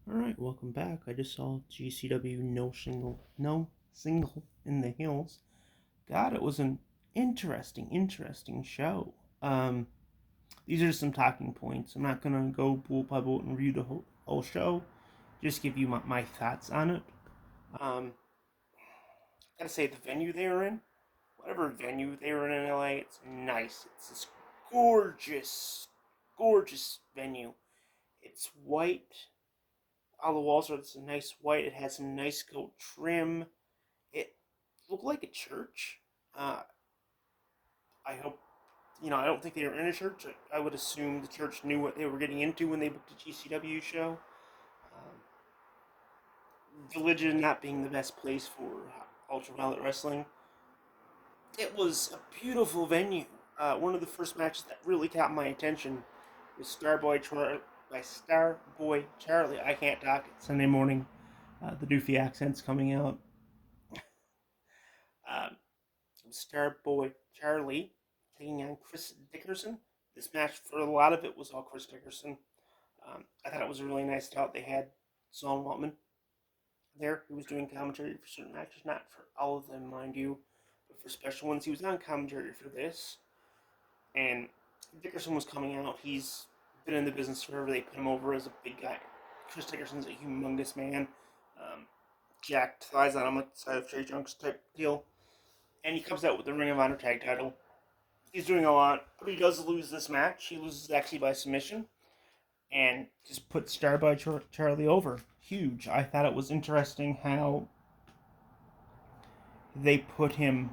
Alright, welcome back. I just saw GCW No Single in the Hills. God, it was an interesting show. These are some talking points. I'm not gonna go bullet by bullet and review the whole show. Just give you my thoughts on it. Um, Gotta say, the venue they were in, whatever venue they were in LA, it's nice. It's this gorgeous venue. It's white. All the walls are this nice white. It has some nice gold trim. It looked like a church. Uh, I hope, I don't think they were in a church. I would assume the church knew what they were getting into when they booked a GCW show. Village not being the best place for ultraviolet wrestling. It was a beautiful venue. One of the first matches that really caught my attention was Starboy Charlie. I can't talk. It's Sunday morning. The doofy accent's coming out. Um, Starboy Charlie taking on Chris Dickerson. This match, for a lot of it, was all Chris Dickerson. I thought it was a really nice thought. They had Saul Waltman there, who was doing commentary for certain matches, not for all of them, mind you, but for special ones. He was on commentary for this, and Dickerson was coming out. He's been in the business forever. They put him over as a big guy. Chris Dickerson's a humongous man. Jacked thighs on him like the side of Trey Junks type deal. And he comes out with the Ring of Honor tag title. He's doing a lot, but he does lose this match. He loses actually by submission, and just put Starboy Charlie over. Huge. I thought it was interesting how they put him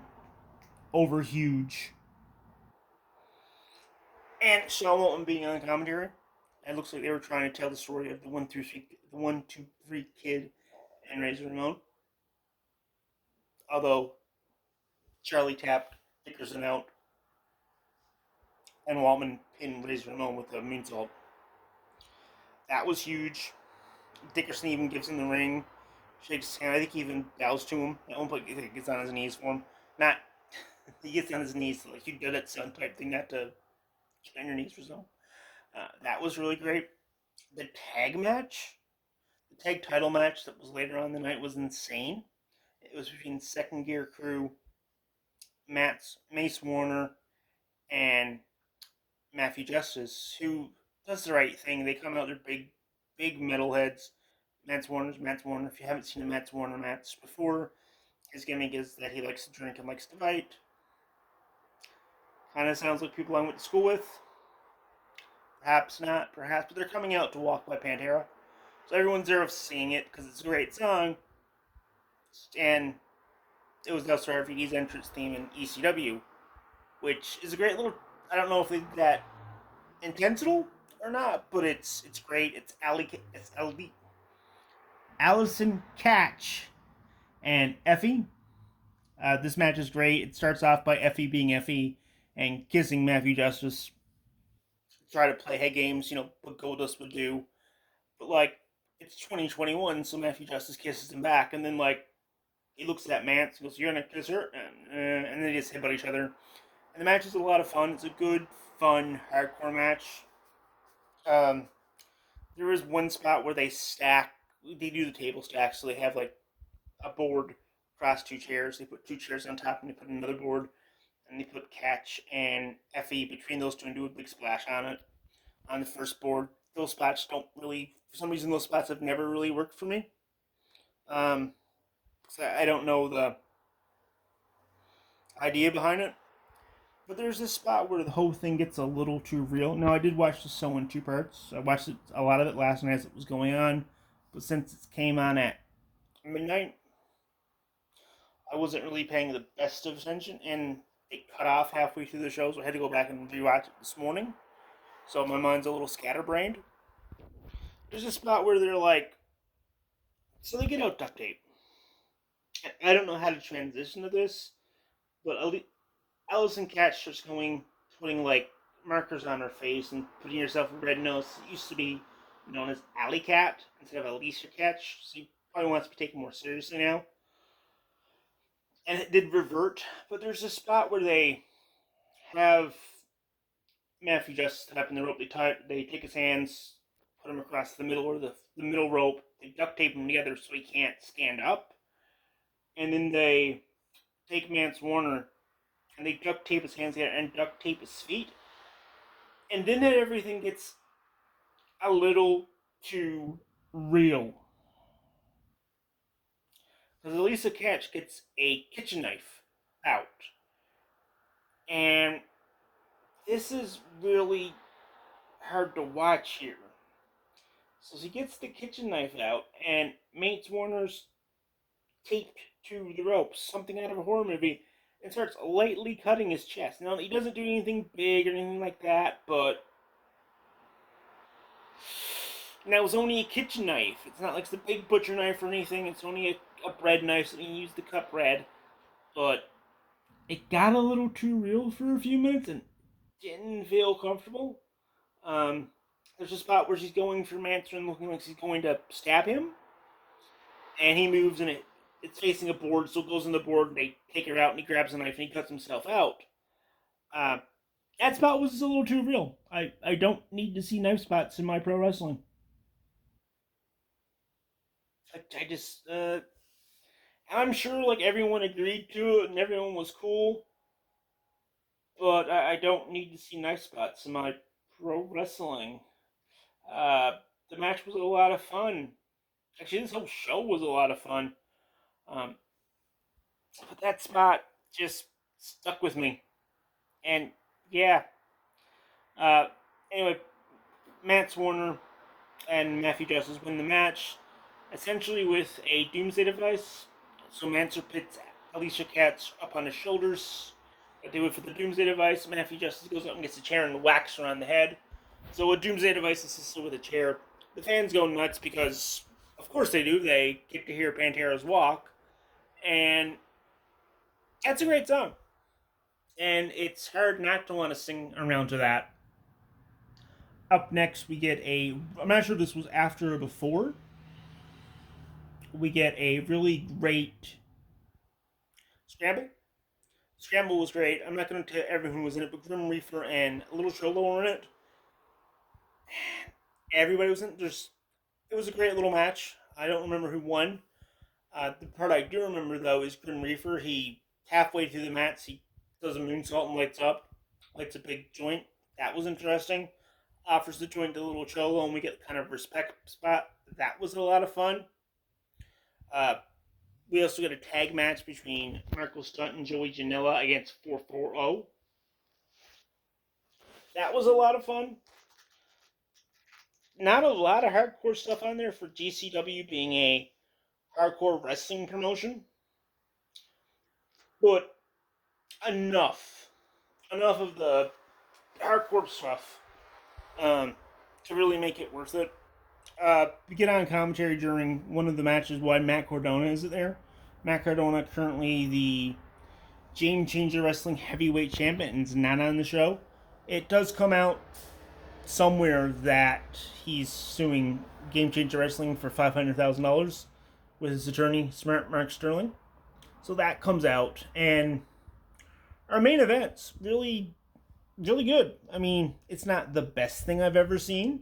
over huge. And Sean Waltman being on commentary, it looks like they were trying to tell the story of the 1, 2, 3 kid and Razor Ramon. Although Charlie tapped Dickerson out, and Waltman pinned Razor Ramon with a moonsault. That was huge. Dickerson even gives him the ring, shakes his hand. I think he even bows to him. At one point, he gets on his knees for him. Not, he gets on his knees, like you did it, son type thing, not to get on your knees for some. That was really great. The tag match, the tag title match that was later on in the night was insane. It was between Second Gear Crew, Mace Warner, and Matthew Justice, who does the right thing. They come out, they're big metalheads. Matt Warner. If you haven't seen the Matt Warner match before, his gimmick is that he likes to drink and likes to fight. Kind of sounds like people I went to school with. Perhaps not, perhaps, but they're coming out to Walk by Pantera. So everyone's there seeing it because it's a great song. And it was also RVD's entrance theme in ECW, which is a great little. I don't know if they did that intentional or not, but it's great. It's Allison Catch and Effie. This match is great. It starts off by Effie being Effie and kissing Matthew Justice. Try to play head games, what Goldust would do. But, it's 2021, so Matthew Justice kisses him back. And then, he looks at Mance and goes, "You're going to kiss her?" And then they just headbutt each other. And the match is a lot of fun. It's a good, fun, hardcore match. There is one spot where they do the table stack, so they have, a board across two chairs. They put two chairs on top and they put another board, and they put Catch and Effie between those two and do a big splash on it on the first board. Those spots don't really, for some reason, those spots have never really worked for me. So I don't know the idea behind it. But there's this spot where the whole thing gets a little too real. Now, I did watch the show in two parts. I watched a lot of it last night as it was going on. But since it came on at midnight, I wasn't really paying the best of attention, and it cut off halfway through the show, so I had to go back and rewatch it this morning. So my mind's a little scatterbrained. There's a spot where they're like, so they get out duct tape. I don't know how to transition to this, but Allison Cat starts putting markers on her face and putting herself a red nose. It used to be known as Alley Cat instead of Alicia Cat, so he probably wants to be taken more seriously now. And it did revert, but there's a spot where they have Matthew Justice up in the rope. They take his hands, put him across the middle or the middle rope. They duct tape him together so he can't stand up. And then they take Mance Warner and they duct tape his hands together and duct tape his feet. And then everything gets a little too real. Because Elisa Catch gets a kitchen knife out. And this is really hard to watch here. So she gets the kitchen knife out, and Mance Warner's taped to the ropes, something out of a horror movie, and starts lightly cutting his chest. Now, he doesn't do anything big or anything like that, but now it was only a kitchen knife. It's not like it's a big butcher knife or anything. It's only a bread knife, so you can use to cut bread. But it got a little too real for a few minutes and didn't feel comfortable. There's a spot where she's going for Manson, looking like she's going to stab him, and he moves and it's facing a board, so it goes on the board, and they take her out, and he grabs a knife and he cuts himself out. Uh, that spot was a little too real. I don't need to see knife spots in my pro wrestling. I just I'm sure like everyone agreed to it and everyone was cool, but I don't need to see knife spots in my pro wrestling. Uh, the match was a lot of fun. Actually, this whole show was a lot of fun. Um, but that spot just stuck with me. And yeah. Uh, anyway, Mance Warner and Matthew Justice win the match, essentially with a doomsday device. So Mansoor pits Alicia Katz up on his shoulders. Like they would for the doomsday device. Matthew Justice goes up and gets a chair and whacks her on the head. So a doomsday device assisted with a chair. The fans go nuts because, of course they do. They get to hear Pantera's Walk, and that's a great song. And it's hard not to want to sing around to that. Up next, we get I'm not sure if this was after or before. We get a really great Scramble. Scramble was great. I'm not going to tell everyone who was in it, but Grim Reaper and Little Cholo were in it. Everybody was in it. It was a great little match. I don't remember who won. The part I do remember, though, is Grim Reaper. He, halfway through the match, he does a moonsault and lights a big joint. That was interesting. Offers the joint to Little Cholo, and we get kind of respect spot. That was a lot of fun. We also got a tag match between Marco Stunt and Joey Janela against 440. That was a lot of fun. Not a lot of hardcore stuff on there for GCW being a hardcore wrestling promotion, but enough of the hardcore stuff to really make it worth it. We get on commentary during one of the matches why Matt Cardona isn't there. Matt Cardona, currently the Game Changer Wrestling Heavyweight Champion, is not on the show. It does come out somewhere that he's suing Game Changer Wrestling for $500,000 with his attorney, Smart Mark Sterling. So that comes out, and our main event's really, really good. I mean, it's not the best thing I've ever seen,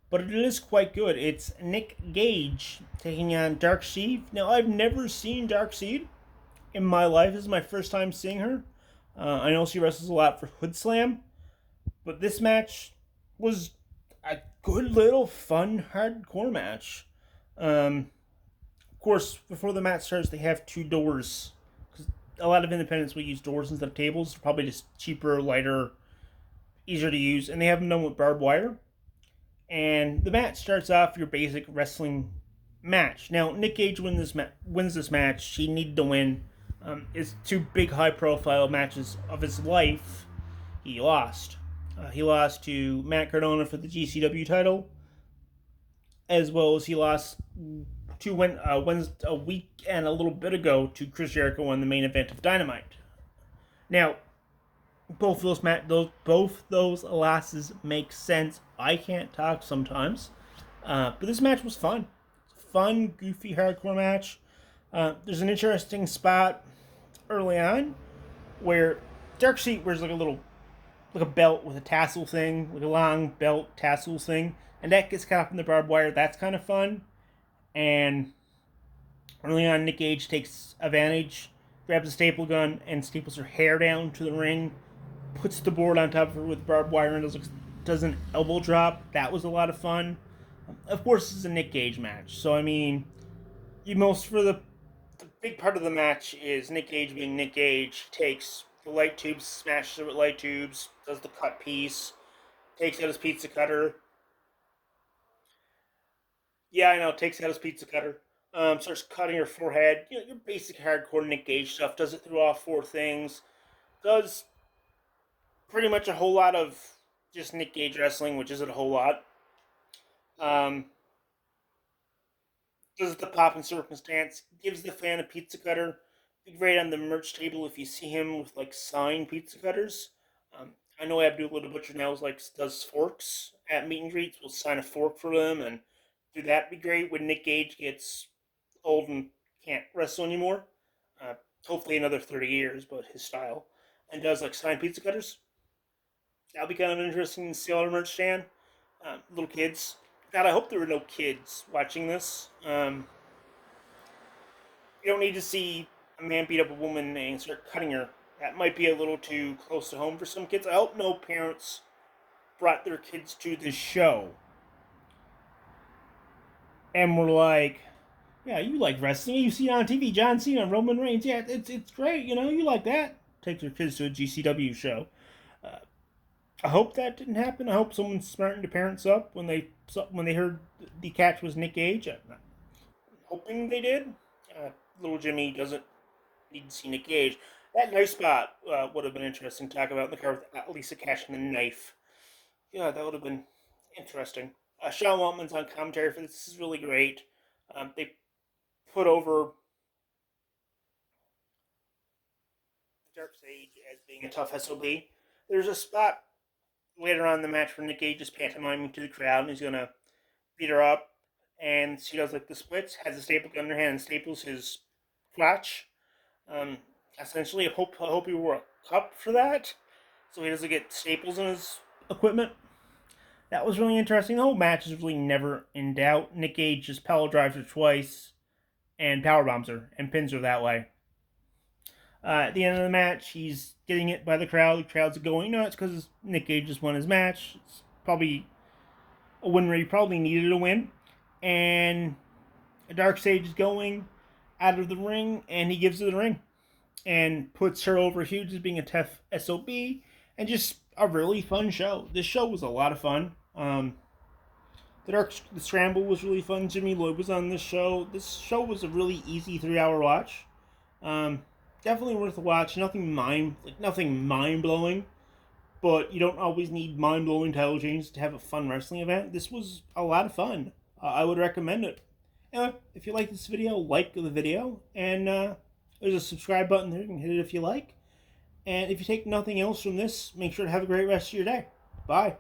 but it is quite good. It's Nick Gage taking on Dark Seed. Now, I've never seen Dark Seed in my life. This is my first time seeing her. I know she wrestles a lot for Hood Slam, but this match was a good little fun hardcore match. Of course, before the match starts, they have two doors. A lot of independents will use doors instead of tables. Probably just cheaper, lighter, easier to use. And they have them done with barbed wire. And the match starts off your basic wrestling match. Now, Nick Gage wins this match. He needed to win. His two big high-profile matches of his life, he lost. He lost to Matt Cardona for the GCW title, as well as he lost a week and a little bit ago to Chris Jericho in the main event of Dynamite. Now, both those losses make sense. I can't talk sometimes, but this match was fun. Fun, goofy, hardcore match. There's an interesting spot early on where Dark Sheet wears like a belt with a tassel thing, like a long belt tassel thing. and that gets caught up in the barbed wire. That's kind of fun. And early on, Nick Gage takes advantage, grabs a staple gun, and staples her hair down to the ring, puts the board on top of her with barbed wire, and does an elbow drop. That was a lot of fun. Of course, this is a Nick Gage match, so I mean, most for the big part of the match is Nick Gage being Nick Gage, takes the light tubes, smashes it with light tubes, does the cut piece, takes out his pizza cutter. Yeah, I know, takes out his pizza cutter. Starts cutting her forehead. Your basic hardcore Nick Gage stuff. Does it through all four things. Does pretty much a whole lot of just Nick Gage wrestling, which isn't a whole lot. Um, does the pop and circumstance. Gives the fan a pizza cutter. Be great on the merch table if you see him with like signed pizza cutters. Um, I know Abdullah the Butcher now does forks at meet and greets. We'll sign a fork for them and do that. Be great when Nick Gage gets old and can't wrestle anymore. Uh, Hopefully another 30 years, but his style. And does like signed pizza cutters. That'll be kind of interesting to see all our merch stand. Little kids. God, I hope there were no kids watching this. You don't need to see a man beat up a woman and start cutting her. That might be a little too close to home for some kids. I hope no parents brought their kids to this show and were like, "Yeah, you like wrestling? You see it on TV, John Cena, Roman Reigns. Yeah, it's great. You like that." Take their kids to a GCW show. Uh, I hope that didn't happen. I hope someone smartened the parents up when they heard the catch was Nick Gage. I'm hoping they did. Little Jimmy doesn't need to see Nick Gage. That knife spot would have been interesting to talk about in the car with Lisa Cash and the knife. Yeah, that would have been interesting. Sean Waltman's on commentary for this. This is really great. They put over the Dark Sage as being a tough SOB. There's a spot later on in the match where Nick Gage is pantomiming to the crowd and he's going to beat her up. And she does like the splits, has a staple gun in her hand, and staples his crotch. Um, Essentially, I hope he wore a cup for that, so he doesn't get staples in his equipment. That was really interesting. The whole match is really never in doubt. Nick Gage just power drives her twice and power bombs her and pins her that way. At the end of the match, he's getting it by the crowd. The crowd's going nuts because Nick Gage just won his match. It's probably a win where he probably needed a win. And Dark Sage is going out of the ring, and he gives her the ring and puts her over huge as being a tough SOB, and just a really fun show. This show was a lot of fun. The Scramble was really fun. Jimmy Lloyd was on this show. This show was a really easy 3-hour watch. Definitely worth a watch. Nothing mind blowing, but you don't always need mind blowing title changes to have a fun wrestling event. This was a lot of fun. I would recommend it. Anyway, if you like this video, like the video, and there's a subscribe button there. You can hit it if you like. And if you take nothing else from this, make sure to have a great rest of your day. Bye.